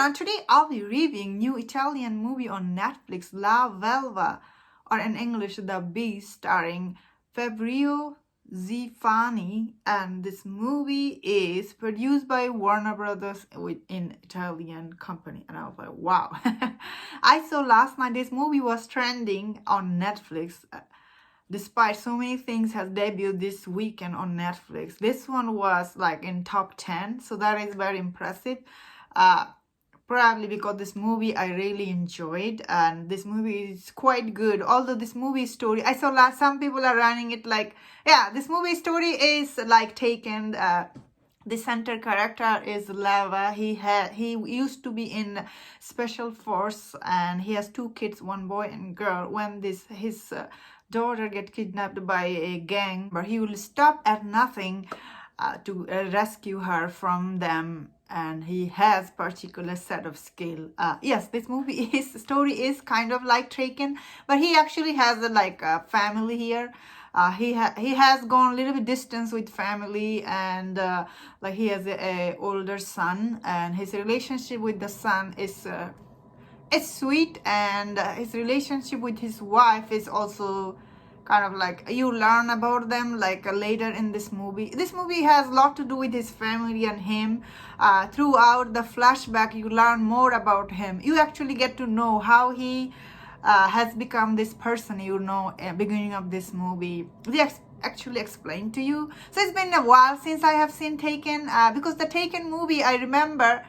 everyone, today I'll be reviewing new Italian movie on Netflix, La Belva, or in English, The Beast, starring Fabio Zifani, and this movie is produced by Warner Brothers with an Italian company. And I was like, wow. I saw last night this movie was trending on Netflix. Despite so many things has debuted this weekend on Netflix, this one was like in top 10, so that is very impressive. Probably because this movie I really enjoyed, and this movie is quite good. Although this movie story, I saw some people are running it like, yeah, this movie story is like taken. The center character is Belva. He used to be in special force, and he has two kids, one boy and girl. When his daughter get kidnapped by a gang, but he will stop at nothing to rescue her from them, and he has particular set of skill. Yes, this movie story is kind of like Taken, but he actually has a family here. He has gone a little bit distance with family, and like he has a older son, and his relationship with the son is sweet, and his relationship with his wife is also kind of like, you learn about them like later in this movie. This movie has a lot to do with his family and him. Throughout the flashback, you learn more about him. You actually get to know how he has become this person, at beginning of this movie. They actually explain to you. So it's been a while since I have seen Taken, because the Taken movie, I remember,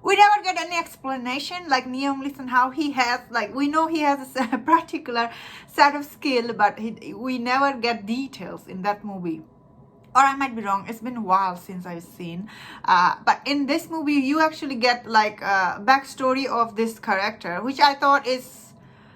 we never get any explanation, like Neon listen how he has, like, we know he has a particular set of skill, but we never get details in that movie. Or I might be wrong, it's been a while since I've seen. But in this movie, you actually get like a backstory of this character, which I thought is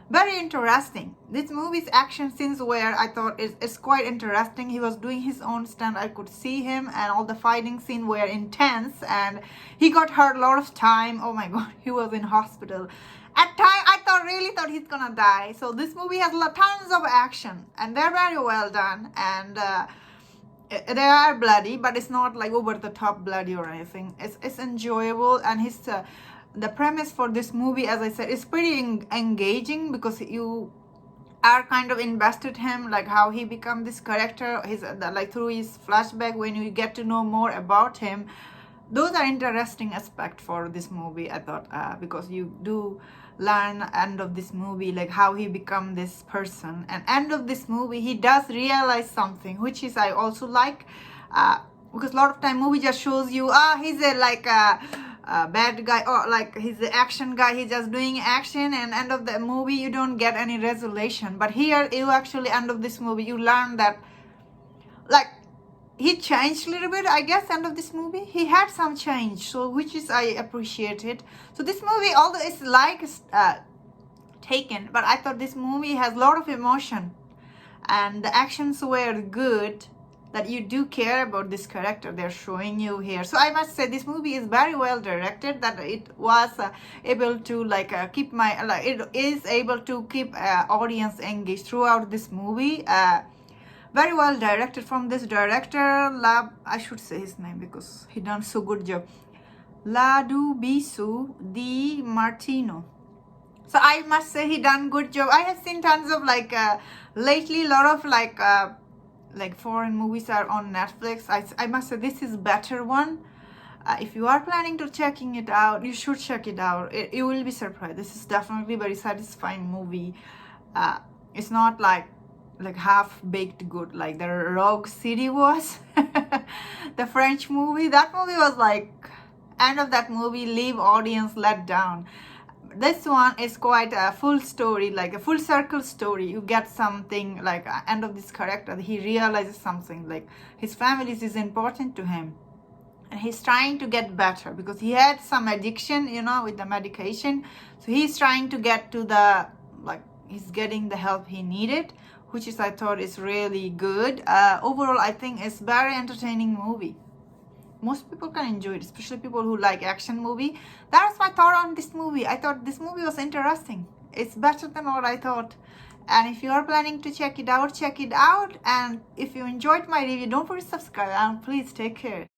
very interesting. This movie's action scenes where I thought is quite interesting. He was doing his own stunt. I could see him, and all the fighting scene were intense, and he got hurt a lot of time. Oh my god, he was in hospital. At time, I really thought he's gonna die. So this movie has tons of action, and they're very well done, and they are bloody, but it's not like over the top bloody or anything. It's enjoyable, and the premise for this movie, as I said, is pretty engaging, because you are kind of invested him, like how he become this character, like through his flashback, when you get to know more about him. Those are interesting aspects for this movie, I thought, because you do learn end of this movie, like how he become this person. And end of this movie, he does realize something, which is I also like, because a lot of time movie just shows you, he's a bad guy, or like he's the action guy, he's just doing action, and end of the movie you don't get any resolution. But here, you actually, end of this movie, you learn that like he changed a little bit, I guess. End of this movie, he had some change, so which is I appreciated. So this movie, although it's like Taken, but I thought this movie has a lot of emotion, and the actions were good, that you do care about this character they're showing you here. So I must say this movie is very well directed, that it was able to keep it is able to keep audience engaged throughout this movie. Very well directed from this director, I should say his name because he done so good job, Ladubisu Di Martino. So I must say he done good job. I have seen tons of lately a lot of foreign movies are on Netflix. I must say this is better one. If you are planning to checking it out, you should check it out. You will be surprised. This is definitely very satisfying movie. It's not like half-baked good like the Rogue City was. The French movie. That movie was like, end of that movie, leave audience let down. This one is quite a full story, like a full circle story. You get something like end of this character, he realizes something, like his family is important to him, and he's trying to get better because he had some addiction, with the medication. So he's trying to get to the, he's getting the help he needed, which is I thought is really good. Overall, I think it's very entertaining movie. Most people can enjoy it, especially people who like action movie. That's my thought on this movie. I thought this movie was interesting. It's better than what I thought. And if you are planning to check it out, check it out. And if you enjoyed my review, don't forget to subscribe, and please take care.